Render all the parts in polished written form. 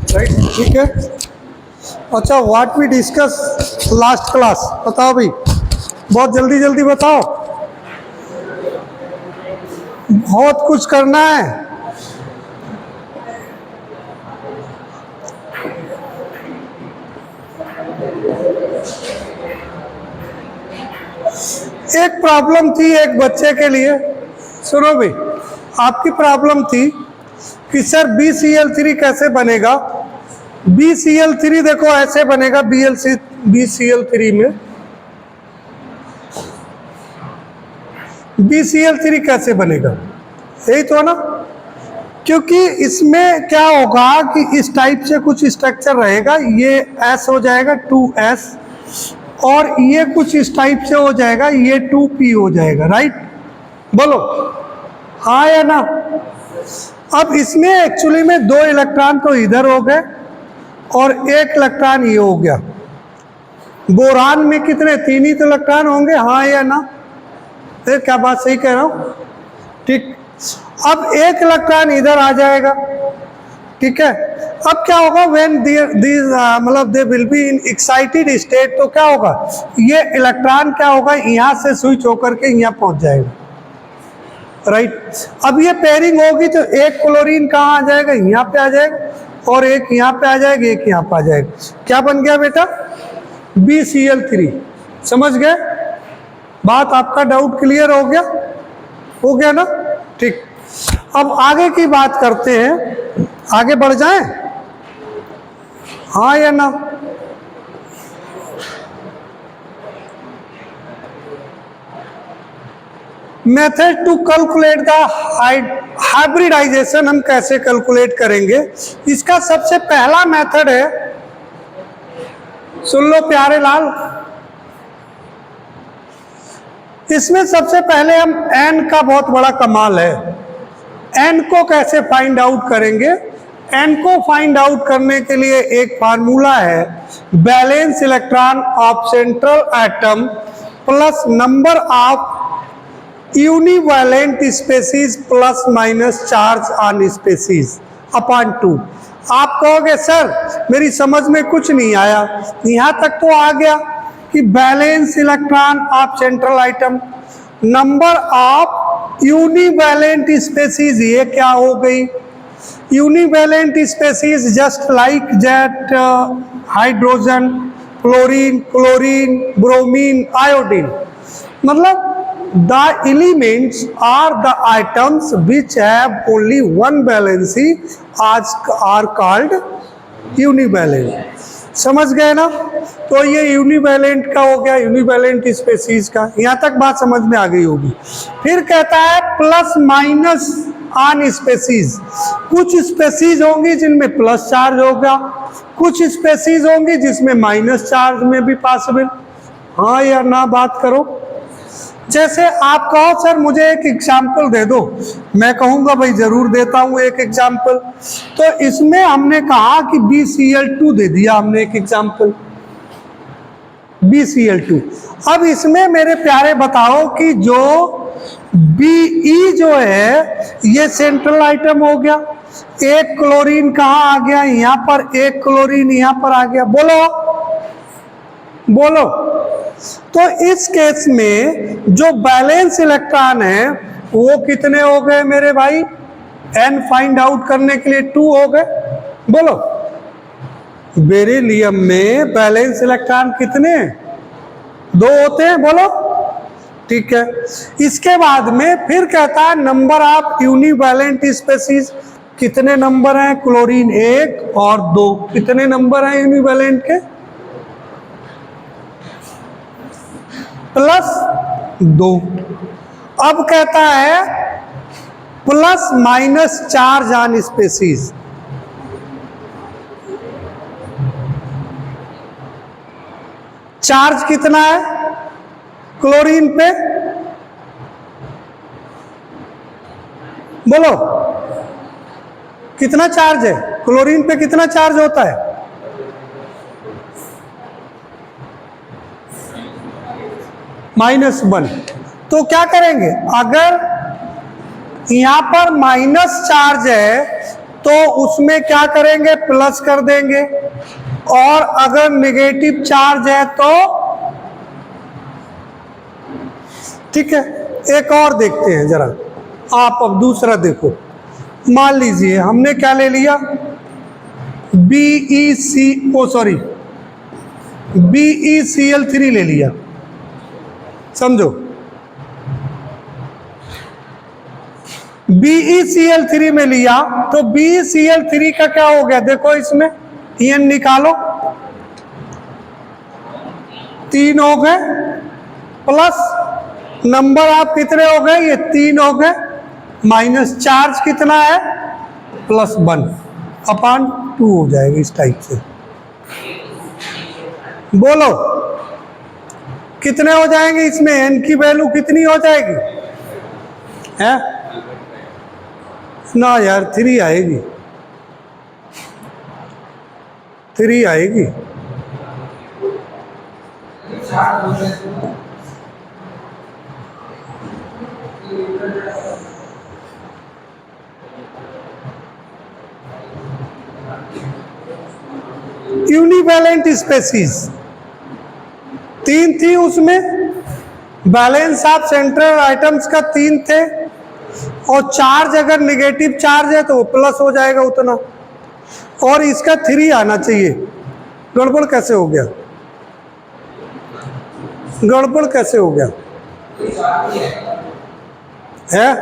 Right, ठीक है। अच्छा, what we discuss last class, बताओ भाई, बहुत जल्दी जल्दी बताओ, बहुत कुछ करना है। एक प्रॉब्लम थी एक बच्चे के लिए, सुनो भाई, आपकी प्रॉब्लम थी कि सर BCl3 कैसे बनेगा। BCl3 देखो ऐसे बनेगा, BCl3 में BCl3 कैसे बनेगा, यही तो ना, क्योंकि इसमें क्या होगा कि इस टाइप से कुछ स्ट्रक्चर रहेगा, ये S हो जाएगा 2S, और ये कुछ इस टाइप से हो जाएगा, ये 2P हो जाएगा, राइट, बोलो हाँ या ना। अब इसमें एक्चुअली में 2 इलेक्ट्रॉन तो इधर हो गए और 1 इलेक्ट्रॉन ये हो गया। बोरान में कितने, 3 ही तो इलेक्ट्रॉन होंगे, हाँ या ना, फिर क्या बात सही कह रहा हूँ, ठीक। अब 1 इलेक्ट्रॉन इधर आ जाएगा, ठीक है। अब क्या होगा, व्हेन दीज मतलब they will be in excited state, तो क्या होगा, ये इलेक्ट्रॉन क्या होगा, यहाँ से स्विच होकर के यहाँ पहुंच जाएगा, राइट। अब ये पेयरिंग होगी तो एक क्लोरीन कहाँ आ जाएगा, यहाँ पे आ जाएगा, और एक यहाँ पे आ जाएगा, एक यहाँ पे आ जाएगा। क्या बन गया बेटा, BCl3। समझ गए बात, आपका डाउट क्लियर हो गया ना, ठीक। अब आगे की बात करते हैं, आगे बढ़ जाएं, हाँ या ना। Method to calculate the hybridization, हम कैसे कैलकुलेट करेंगे, इसका सबसे पहला मेथड है, सुन लो प्यारे लाल, इसमें सबसे पहले हम n का बहुत बड़ा कमाल है, n को कैसे फाइंड आउट करेंगे। n को फाइंड आउट करने के लिए एक फार्मूला है, balance electron of central atom plus number of univalent species plus minus charge on species upon 2। आप कहोगे सर मेरी समझ में कुछ नहीं आया, यहाँ तक तो आ गया कि balance electron of central item, number of univalent species, ये क्या हो गई, univalent species just like that hydrogen, fluorine, chlorine, bromine, iodine, मतलब the elements are the atoms which have only one valency are called univalent। समझ गए ना, तो ये यूनिवैलेंट का हो गया, यूनिवैलेंट स्पेसीज का, यहाँ तक बात समझ में आ गई होगी। फिर कहता है प्लस माइनस ऑन स्पेसीज, कुछ स्पेसीज होंगी जिनमें प्लस चार्ज होगा, कुछ स्पेसीज होंगी जिसमें माइनस चार्ज में भी पॉसिबल, हाँ या ना बात करो। जैसे आप कहो सर मुझे एक एग्जाम्पल दे दो, मैं कहूँगा भाई जरूर देता हूँ एक एग्जाम्पल। तो इसमें हमने कहा कि BCl2 दे दिया हमने एक एग्जाम्पल, BCl2। अब इसमें मेरे प्यारे बताओ कि जो Be जो है ये सेंट्रल आइटम हो गया, एक क्लोरीन कहाँ आ गया, यहाँ पर, एक क्लोरीन यहाँ पर आ गया, बोलो। तो इस केस में जो बैलेंस इलेक्ट्रॉन है वो कितने हो गए मेरे भाई, n फाइंड आउट करने के लिए 2 हो गए, बोलो। बेरिलियम में बैलेंस इलेक्ट्रॉन कितने, 2 होते हैं, बोलो, ठीक है। इसके बाद में फिर कहता है नंबर ऑफ यूनिवैलेंट स्पेसीज, कितने नंबर हैं, क्लोरीन 1 और 2, कितने नंबर हैं यूनिवैलेंट के, प्लस 2। अब कहता है plus minus charge on species, charge कितना है क्लोरीन पे, बोलो कितना चार्ज है क्लोरीन पे, कितना चार्ज होता है, -1। तो क्या करेंगे, अगर यहाँ पर माइनस चार्ज है तो उसमें क्या करेंगे, प्लस कर देंगे, और अगर नेगेटिव चार्ज है तो ठीक है। एक और देखते हैं जरा, आप अब दूसरा देखो। मान लीजिए हमने क्या ले लिया, BeCl3 ले लिया, समझो। BeCl3 में लिया तो BeCl3 का क्या हो गया, देखो इसमें En निकालो, 3 हो गए, प्लस नंबर आप कितने हो गए, ये 3 हो गए, माइनस चार्ज कितना है, +1/2 हो जाएगा इस टाइप से। बोलो कितने हो जाएंगे इसमें, n की वैल्यू कितनी हो जाएगी, है ना यार, 3 आएगी, 3 आएगी। यूनिवैलेंट स्पेसीज 3 थी उसमें, बैलेंस ऑफ सेंट्रल आइटम्स का 3 थे, और चार्ज अगर नेगेटिव चार्ज है तो प्लस हो जाएगा उतना, और इसका 3 आना चाहिए। गड़बड़ कैसे हो गया, गड़बड़ कैसे हो गया है?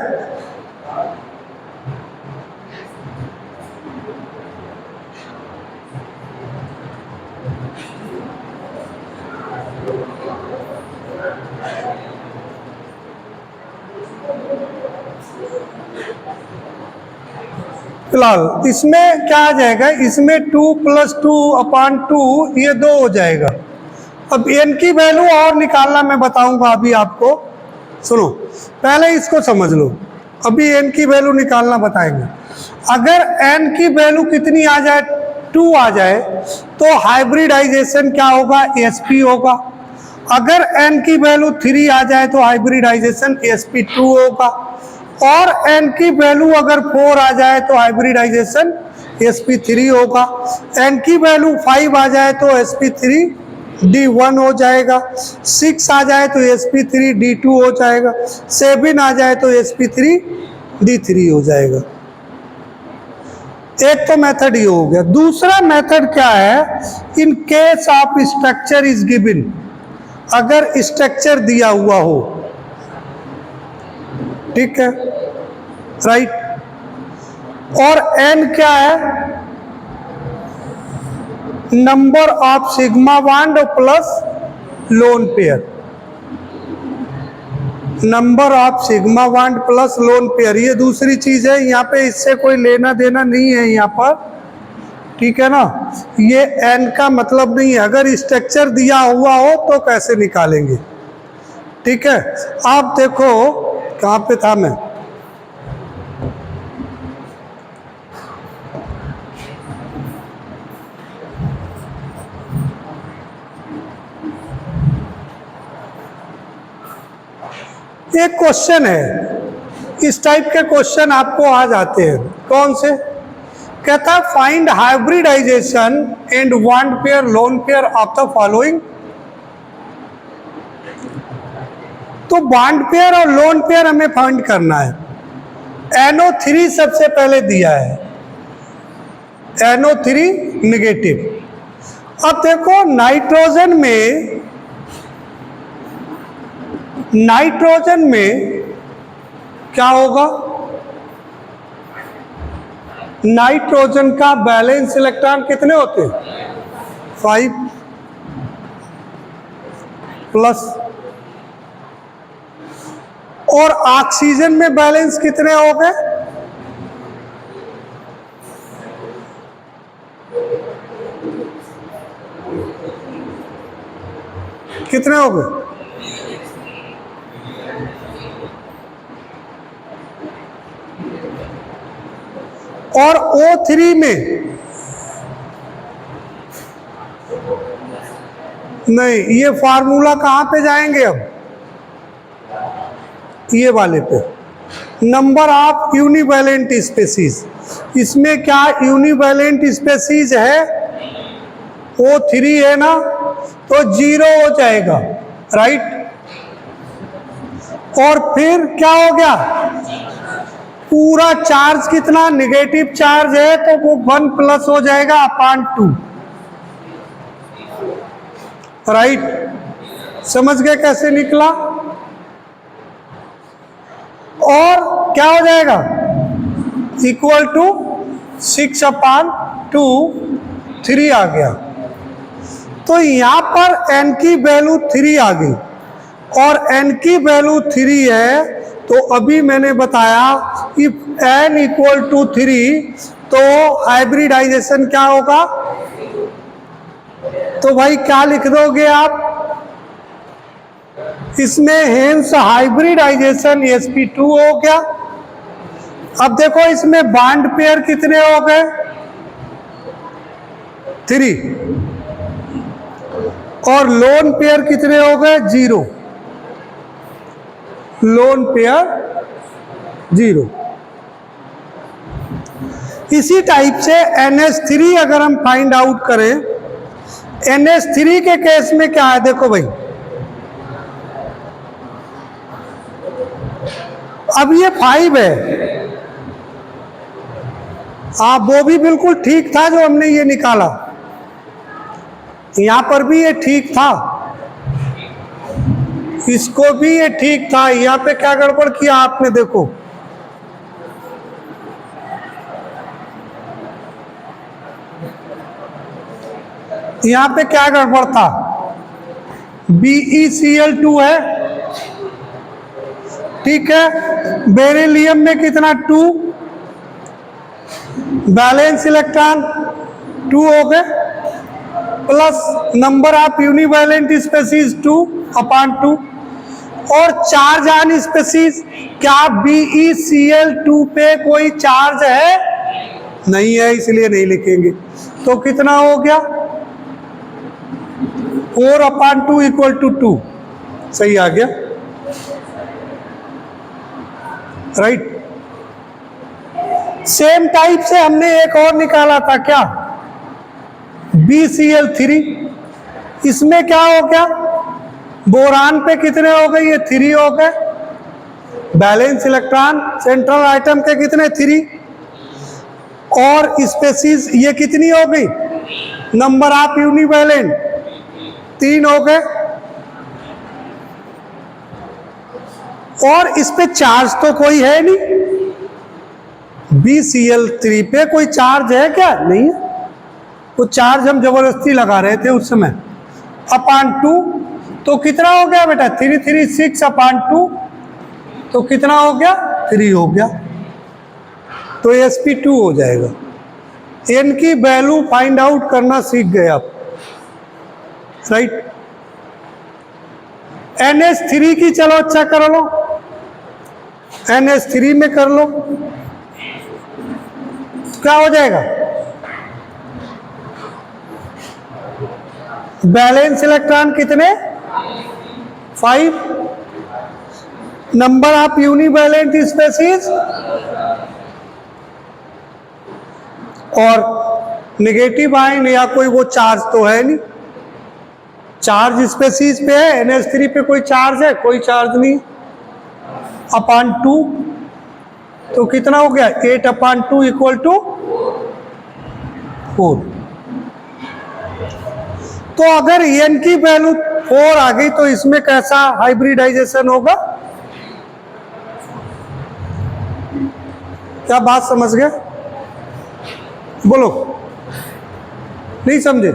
फिलहाल इसमें क्या आ जाएगा, इसमें 2 + 2/2 ये 2 हो जाएगा। अब n की वैल्यू और निकालना मैं बताऊंगा अभी आपको, सुनो पहले इसको समझ लो, अभी n की वैल्यू निकालना बताएंगे। अगर n की वैल्यू कितनी आ जाए, 2 आ जाए, तो हाइब्रिडाइजेशन क्या होगा, sp होगा। अगर n की वैल्यू 3 आ जाए तो हाइब्रिडाइजेशन sp2 होगा, और n की वैल्यू अगर 4 आ जाए तो हाइब्रिडाइजेशन sp3 होगा। n की वैल्यू 5 आ जाए तो sp3d1 हो जाएगा, 6 आ जाए तो sp3d2 हो जाएगा, 7 आ जाए तो sp3d3 हो जाएगा। एक तो मेथड ये हो गया। दूसरा मेथड क्या है, in case of structure is given, अगर स्ट्रक्चर दिया हुआ हो, ठीक है, राइट, और n क्या है, number of sigma bond plus lone pair, number of sigma bond plus lone pair, ये दूसरी चीज है, यहाँ पे इससे कोई लेना देना नहीं है यहाँ पर, ठीक है ना। ये n का मतलब नहीं है, अगर स्ट्रक्चर दिया हुआ हो तो कैसे निकालेंगे, ठीक है। आप देखो कहाँ पे था मैं, एक क्वेश्चन है, इस टाइप के क्वेश्चन आपको आ जाते हैं। कौन से, कहता find hybridization and bond pair lone pair of the following. तो बॉन्ड पेयर और लोन पेयर हमें फाइंड करना है। NO3 सबसे पहले दिया है, NO3 नेगेटिव। अब देखो नाइट्रोजन में क्या होगा, नाइट्रोजन का बैलेंस इलेक्ट्रॉन कितने होते हैं, 5 प्लस, और ऑक्सीजन में बैलेंस कितने हो गए, कितने हो गए, और O3 में नहीं, ये फार्मूला कहाँ पे जाएंगे अब, ये वाले पे, नंबर ऑफ यूनिवैलेंट स्पेसीज। इसमें क्या यूनिवैलेंट स्पेसीज है, O3 है ना, तो 0 हो जाएगा, राइट। और फिर क्या हो गया, पूरा चार्ज कितना नेगेटिव चार्ज है तो वो 1 प्लस हो जाएगा अपॉन 2, राइट। समझ गए कैसे निकला। और क्या हो जाएगा, इक्वल टू 6/2, 3 आ गया। तो यहां पर n की वैल्यू 3 आ गई, और n की वैल्यू 3 है, तो अभी मैंने बताया कि n इक्वल टू 3, तो हाइब्रिडाइजेशन क्या होगा। तो भाई क्या लिख दोगे आप इसमें, हेंस हाइब्रिडाइजेशन sp2 हो गया। अब देखो इसमें बॉन्ड पेयर कितने हो गए, 3, और लोन पेयर कितने हो गए, 0। Lone pair 0। इसी टाइप से NH3 अगर हम फाइंड आउट करें, NH3 के केस में क्या है, देखो भाई, अब ये 5 है, वो भी बिल्कुल ठीक था जो हमने ये निकाला, यहां पर भी ये ठीक था, इसको भी ये ठीक था। यहां पे क्या गड़बड़ किया आपने, देखो यहां पे क्या गड़बड़ था, BeCl2 है, ठीक है। बेरिलियम में कितना, 2, बैलेंस इलेक्ट्रॉन 2 हो गए, plus number of univalent species 2/2, और चार्ज ऑन स्पेसीज, क्या BeCl2 पे कोई चार्ज है, नहीं है, इसलिए नहीं लिखेंगे। तो कितना हो गया, 4/2 इक्वल टू 2, सही आ गया, राइट। सेम टाइप से हमने एक और निकाला था, क्या, BeCl3। इसमें क्या हो गया, बोरान पे कितने हो गए, ये 3 हो गए, बैलेंस इलेक्ट्रॉन सेंट्रल आइटम के कितने, 3, और स्पेसीज ये कितनी हो गई, नंबर ऑफ यूनिवैलेंट 3 हो गए, और इस पे चार्ज तो कोई है नहीं, BeCl3 पे कोई चार्ज है क्या, नहीं है, वो चार्ज हम जबरदस्ती लगा रहे थे उस समय, (2), तो कितना हो गया बेटा, 3 3 6/2, तो कितना हो गया, 3 हो गया, तो sp2 हो जाएगा। n की वैल्यू फाइंड आउट करना सीख गए आप, राइट। NH3 की चलो अच्छा कर लो, NH3 में कर लो, क्या हो जाएगा, बैलेंस इलेक्ट्रॉन कितने, 5, नंबर ऑफ यूनिवैलेंट स्पेसीज, और नेगेटिव आयन या कोई वो चार्ज तो है नहीं, चार्ज स्पेसीज पे है, NH3 पे कोई चार्ज है, कोई चार्ज नहीं, (2), तो कितना हो गया, 8/2 इक्वल टू 4। तो अगर n की वैल्यू 4 आ गई तो इसमें कैसा हाइब्रिडाइजेशन होगा, क्या बात समझ गए, बोलो, नहीं समझे,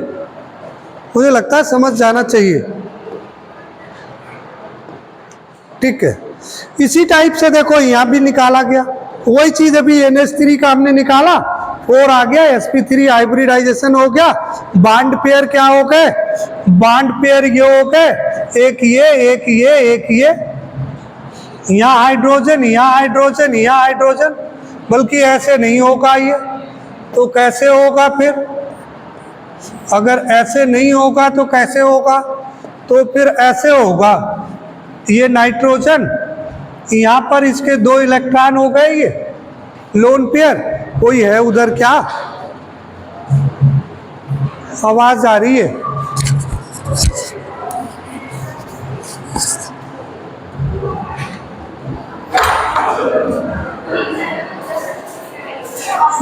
मुझे लगता है समझ जाना चाहिए, ठीक है। इसी टाइप से देखो यहां भी निकाला गया, वही चीज अभी NH3 का हमने निकाला, 4 आ गया, sp3 हाइब्रिडाइजेशन हो गया, बॉन्ड पेयर क्या हो गए, बॉन्ड पेयर ये हो गए, एक ये, एक ये, एक ये, यहाँ हाइड्रोजन, यहाँ हाइड्रोजन, यहाँ हाइड्रोजन, बल्कि ऐसे नहीं होगा ये, तो कैसे होगा फिर, अगर ऐसे नहीं होगा तो कैसे होगा, तो फिर ऐसे होगा, ये नाइट्रोजन यहाँ पर इसके 2 इलेक्ट्रॉन हो गए, ये लोन पेयर। कोई है उधर क्या? आवाज आ रही है?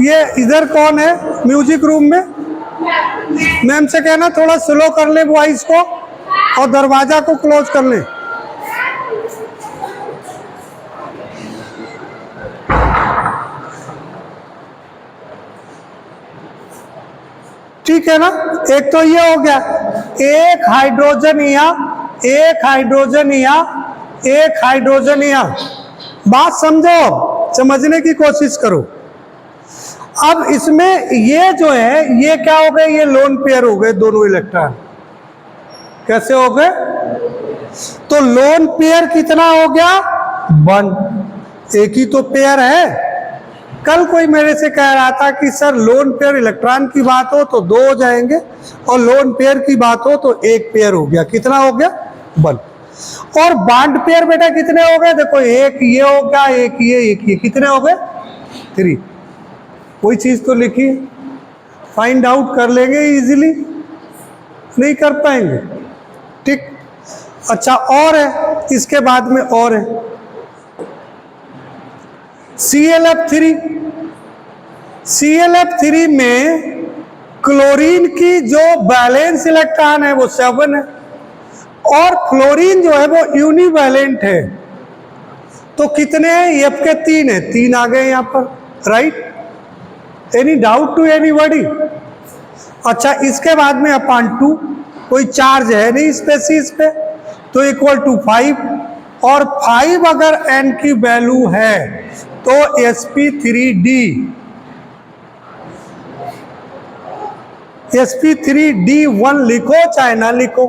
ये इधर कौन है म्यूजिक रूम में? मैम से कहना थोड़ा स्लो कर ले वॉइस को और दरवाजा को क्लोज कर ले। ठीक है ना? एक तो ये हो गया, एक हाइड्रोजन यहाँ, एक हाइड्रोजन यहाँ, एक हाइड्रोजन यहाँ। बात समझो, समझने की कोशिश करो। अब इसमें ये जो है ये क्या हो गए? ये लोन पेयर हो गए, दोनों इलेक्ट्रॉन। कैसे हो गए? तो लोन पेयर कितना हो गया? 1। एक ही तो पेयर है। कल कोई मेरे से कह रहा था कि सर लोन पेयर इलेक्ट्रॉन की बात हो तो 2 हो जाएंगे और लोन पेयर की बात हो तो 1 पेयर हो गया। कितना हो गया? 1। और बॉन्ड पेयर बेटा कितने हो गए? देखो, एक ये हो गया, एक ये, कितने हो गए? 3। कोई चीज तो लिखी, फाइंड आउट कर लेंगे इजीली, नहीं कर पाएंगे? ठीक। अच्छा, और है, इसके बाद में और है ClF3। ClF3 में क्लोरीन की जो बैलेंस इलेक्ट्रॉन है वो 7 है और फ्लोरीन जो है वो यूनिवैलेंट है। तो कितने हैं? F के 3 है। 3 आ गए यहाँ पर, right? Any doubt to anybody? अच्छा, इसके बाद में /2, कोई चार्ज है नहीं स्पेसीज पे, तो =5। और 5 अगर N की वैल्यू है तो sp3d, sp3d1 लिखो चाहे ना लिखो,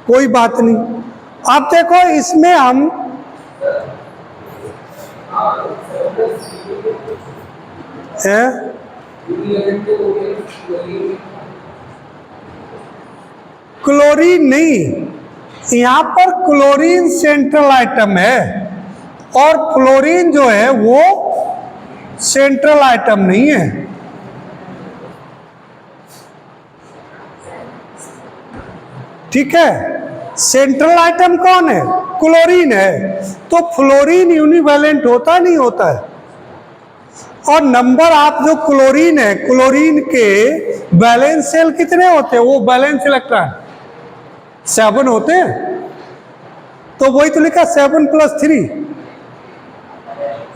कोई बात नहीं। अब देखो, इसमें हम है क्लोरीन नहीं, यहां पर क्लोरीन सेंट्रल आइटम है और फ्लोरीन जो है वो सेंट्रल आइटम नहीं है। ठीक है? सेंट्रल आइटम कौन है? क्लोरीन है। तो फ्लोरीन यूनिवैलेंट होता नहीं होता है। और नंबर आप जो क्लोरीन है, क्लोरीन के बैलेंस सेल कितने होते हैं? वो बैलेंस इलेक्ट्रॉन 7 होते हैं। तो वही तो लिखा 7 + 3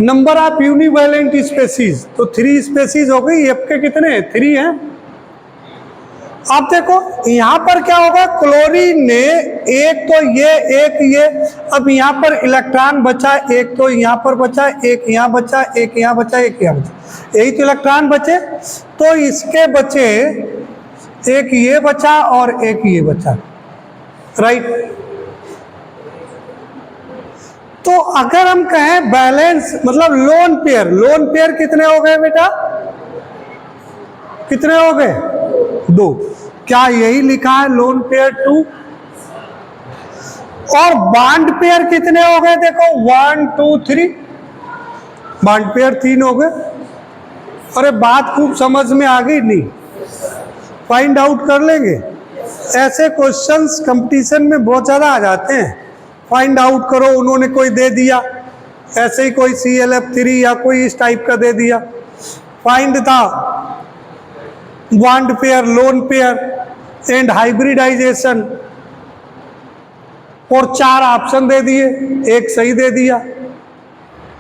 नंबर ऑफ यूनिवैलेंट स्पेसीज। तो 3 स्पेसीज हो गई। F के कितने? 3 हैं। अब देखो यहां पर क्या होगा? क्लोरीन ने एक तो ये, एक ये, अब यहां पर इलेक्ट्रॉन बचा, एक तो यहां पर बचा, एक यहां बचा, एक यहां बचा, एक यहां बचा, यही तो इलेक्ट्रॉन बचे। तो इसके बचे, एक ये बचा और एक ये बचा, राइट? तो अगर हम कहें बैलेंस मतलब लोन पेयर, लोन पेयर कितने हो गए बेटा? कितने हो गए? 2। क्या यही लिखा है लोन पेयर 2? और बॉन्ड पेयर कितने हो गए? देखो 1 2 3, बॉन्ड पेयर 3 हो गए। अरे बात खूब समझ में आ गई नहीं? फाइंड आउट कर लेंगे। ऐसे क्वेश्चंस कंपटीशन में बहुत ज्यादा आ जाते हैं। फाइंड आउट करो, उन्होंने कोई दे दिया ऐसे ही, कोई ClF3 या कोई इस टाइप का दे दिया, find the bond pair, lone pair and hybridization, और 4 ऑप्शन दे दिए, एक सही दे दिया,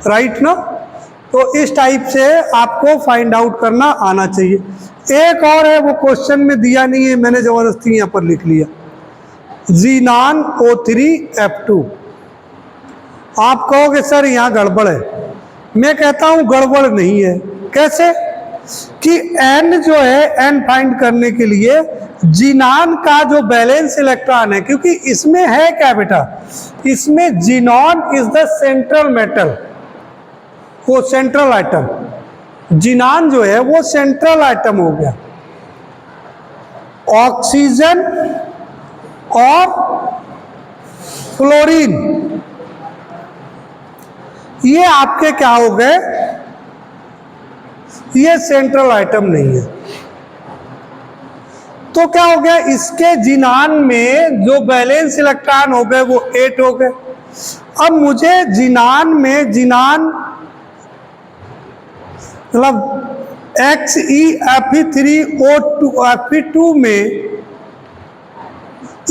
राइट ना? तो इस टाइप से आपको फाइंड आउट करना आना चाहिए। एक और है, वो क्वेश्चन में दिया नहीं है, मैंने जबरदस्ती यहाँ पर लिख लिया, ज़ीनान O3F2। आप कहोगे सर यहाँ गड़बड़ है, मैं कहता हूँ गड़बड़ नहीं है। कैसे? कि N जो है, N फाइंड करने के लिए जीनान का जो बैलेंस इलेक्ट्रॉन है, क्योंकि इसमें है क्या बेटा? इसमें xenon is the central metal, वो सेंट्रल आइटम, जीनान जो है वो सेंट्रल आइटम हो गया। ऑक्सीजन और फ्लोरीन ये आपके क्या हो गए, ये सेंट्रल आइटम नहीं है। तो क्या हो गया, इसके जिनान में जो बैलेंस इलेक्ट्रॉन हो गए वो 8 हो गए। अब मुझे जिनान में, जिनान मतलब XeFe3O2 Fe2 में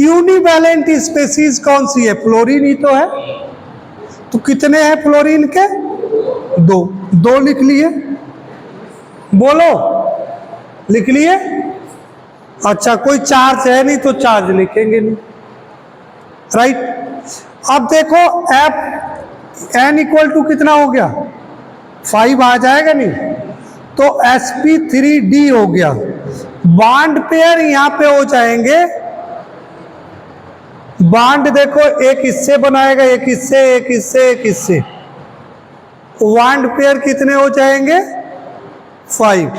यूनिवैलेंट स्पेसीज कौन सी है, फ्लोरीन ही तो है। तो कितने हैं फ्लोरीन के, 2 लिख लिए, बोलो लिख लिए। अच्छा, कोई चार्ज है नहीं तो चार्ज लिखेंगे नहीं, राइट। अब देखो F n कितना हो गया, 5 आ जाएगा नहीं, तो sp3d हो गया। बॉन्ड पेयर यहां पे हो जाएंगे, बॉन्ड देखो एक इससे बनाएगा, एक इससे, एक इससे, एक इससे, बॉन्ड पेयर कितने हो जाएंगे, 5।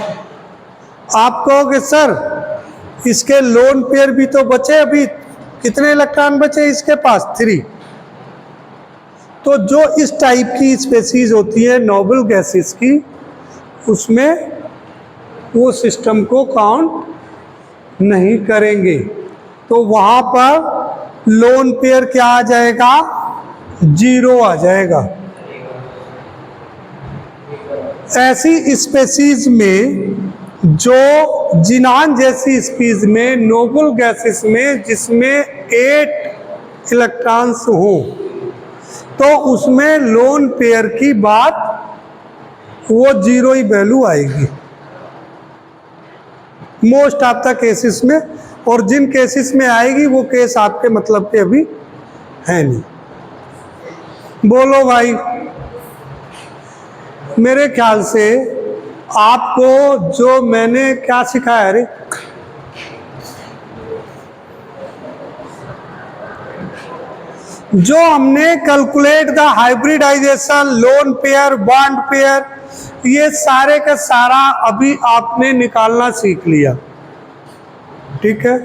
आप कहोगे सर इसके लोन पेयर भी तो बचे, अभी कितने इलेक्ट्रॉन बचे इसके पास, 3। तो जो इस टाइप की स्पेसीज होती है नोबल गैसेस की, उसमें वो सिस्टम को काउंट नहीं करेंगे। तो वहां पर लोन पेयर क्या आ जाएगा, 0 आ जाएगा। ऐसी स्पेसीज में, जो जिनान जैसी स्पीसीज में, नोबल गैसेस में, जिसमें 8 इलेक्ट्रॉन्स हो, तो उसमें लोन पेयर की बात, वो 0 ही वैल्यू आएगी मोस्ट ऑफ द केसेस में। और जिन केसेस में आएगी वो केस आपके मतलब के अभी है नहीं। बोलो भाई, मेरे ख्याल से आपको जो मैंने क्या सिखाया, अरे जो हमने calculate the hybridization, lone pair, bond pair, ये सारे का सारा अभी आपने निकालना सीख लिया, ठीक है।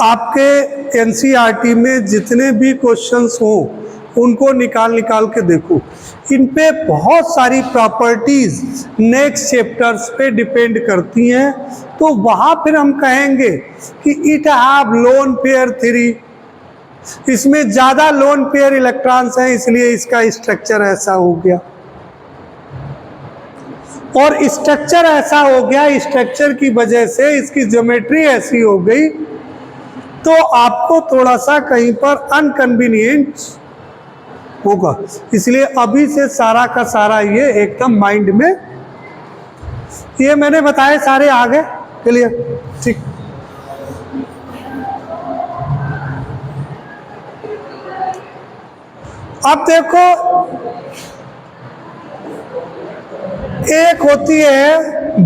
आपके एनसीईआरटी में जितने भी क्वेश्चंस हो उनको निकाल के देखो, इन पे बहुत सारी प्रॉपर्टीज नेक्स्ट चैप्टर्स पे डिपेंड करती हैं। तो वहाँ फिर हम कहेंगे कि इट हैव लोन पेयर 3, इसमें ज़्यादा लोन पेयर इलेक्ट्रॉन्स हैं इसलिए इसका स्ट्रक्चर ऐसा हो गया, और स्ट्रक्चर ऐसा हो गया, स्ट्रक्चर की वजह से इसकी ज्योमेट्री ऐसी हो गई, तो आपको थोड़ा सा कहीं पर अनकन्वीनियंट होगा। इसलिए अभी से सारा का सारा ये एकदम माइंड में, ये मैंने बताए सारे आ गए, क्लियर, ठीक। अब देखो, एक होती है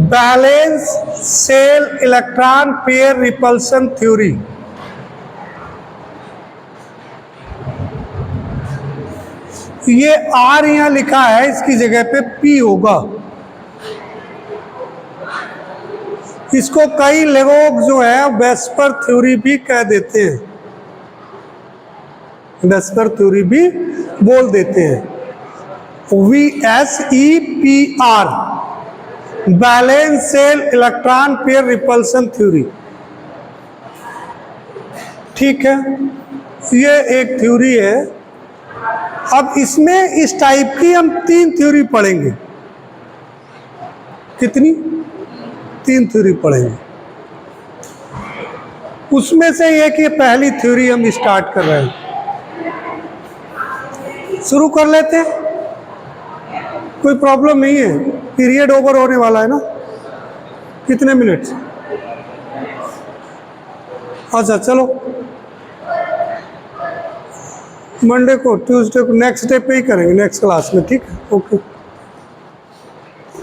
balance cell electron pair repulsion theory. ये आर यहां लिखा है, इसकी जगह पे पी होगा। इसको कई लोग जो है वेस्पर थ्योरी भी कह देते हैं, वेस्पर थ्योरी भी बोल देते हैं। VSEPR, balance cell electron pair repulsion theory, ठीक है। ये एक थ्योरी है। अब इसमें इस टाइप की हम 3 थ्योरी पढ़ेंगे। कितनी? 3 थ्योरी पढ़ेंगे। उसमें से एक ये पहली थ्योरी हम स्टार्ट कर रहे हैं, शुरू कर लेते हैं, कोई प्रॉब्लम नहीं है। पीरियड ओवर होने वाला है ना, कितने मिनट? अच्छा चलो, मंडे को, ट्यूसडे को, नेक्स्ट डे पे ही करेंगे, नेक्स्ट क्लास में, ठीक है, ओके।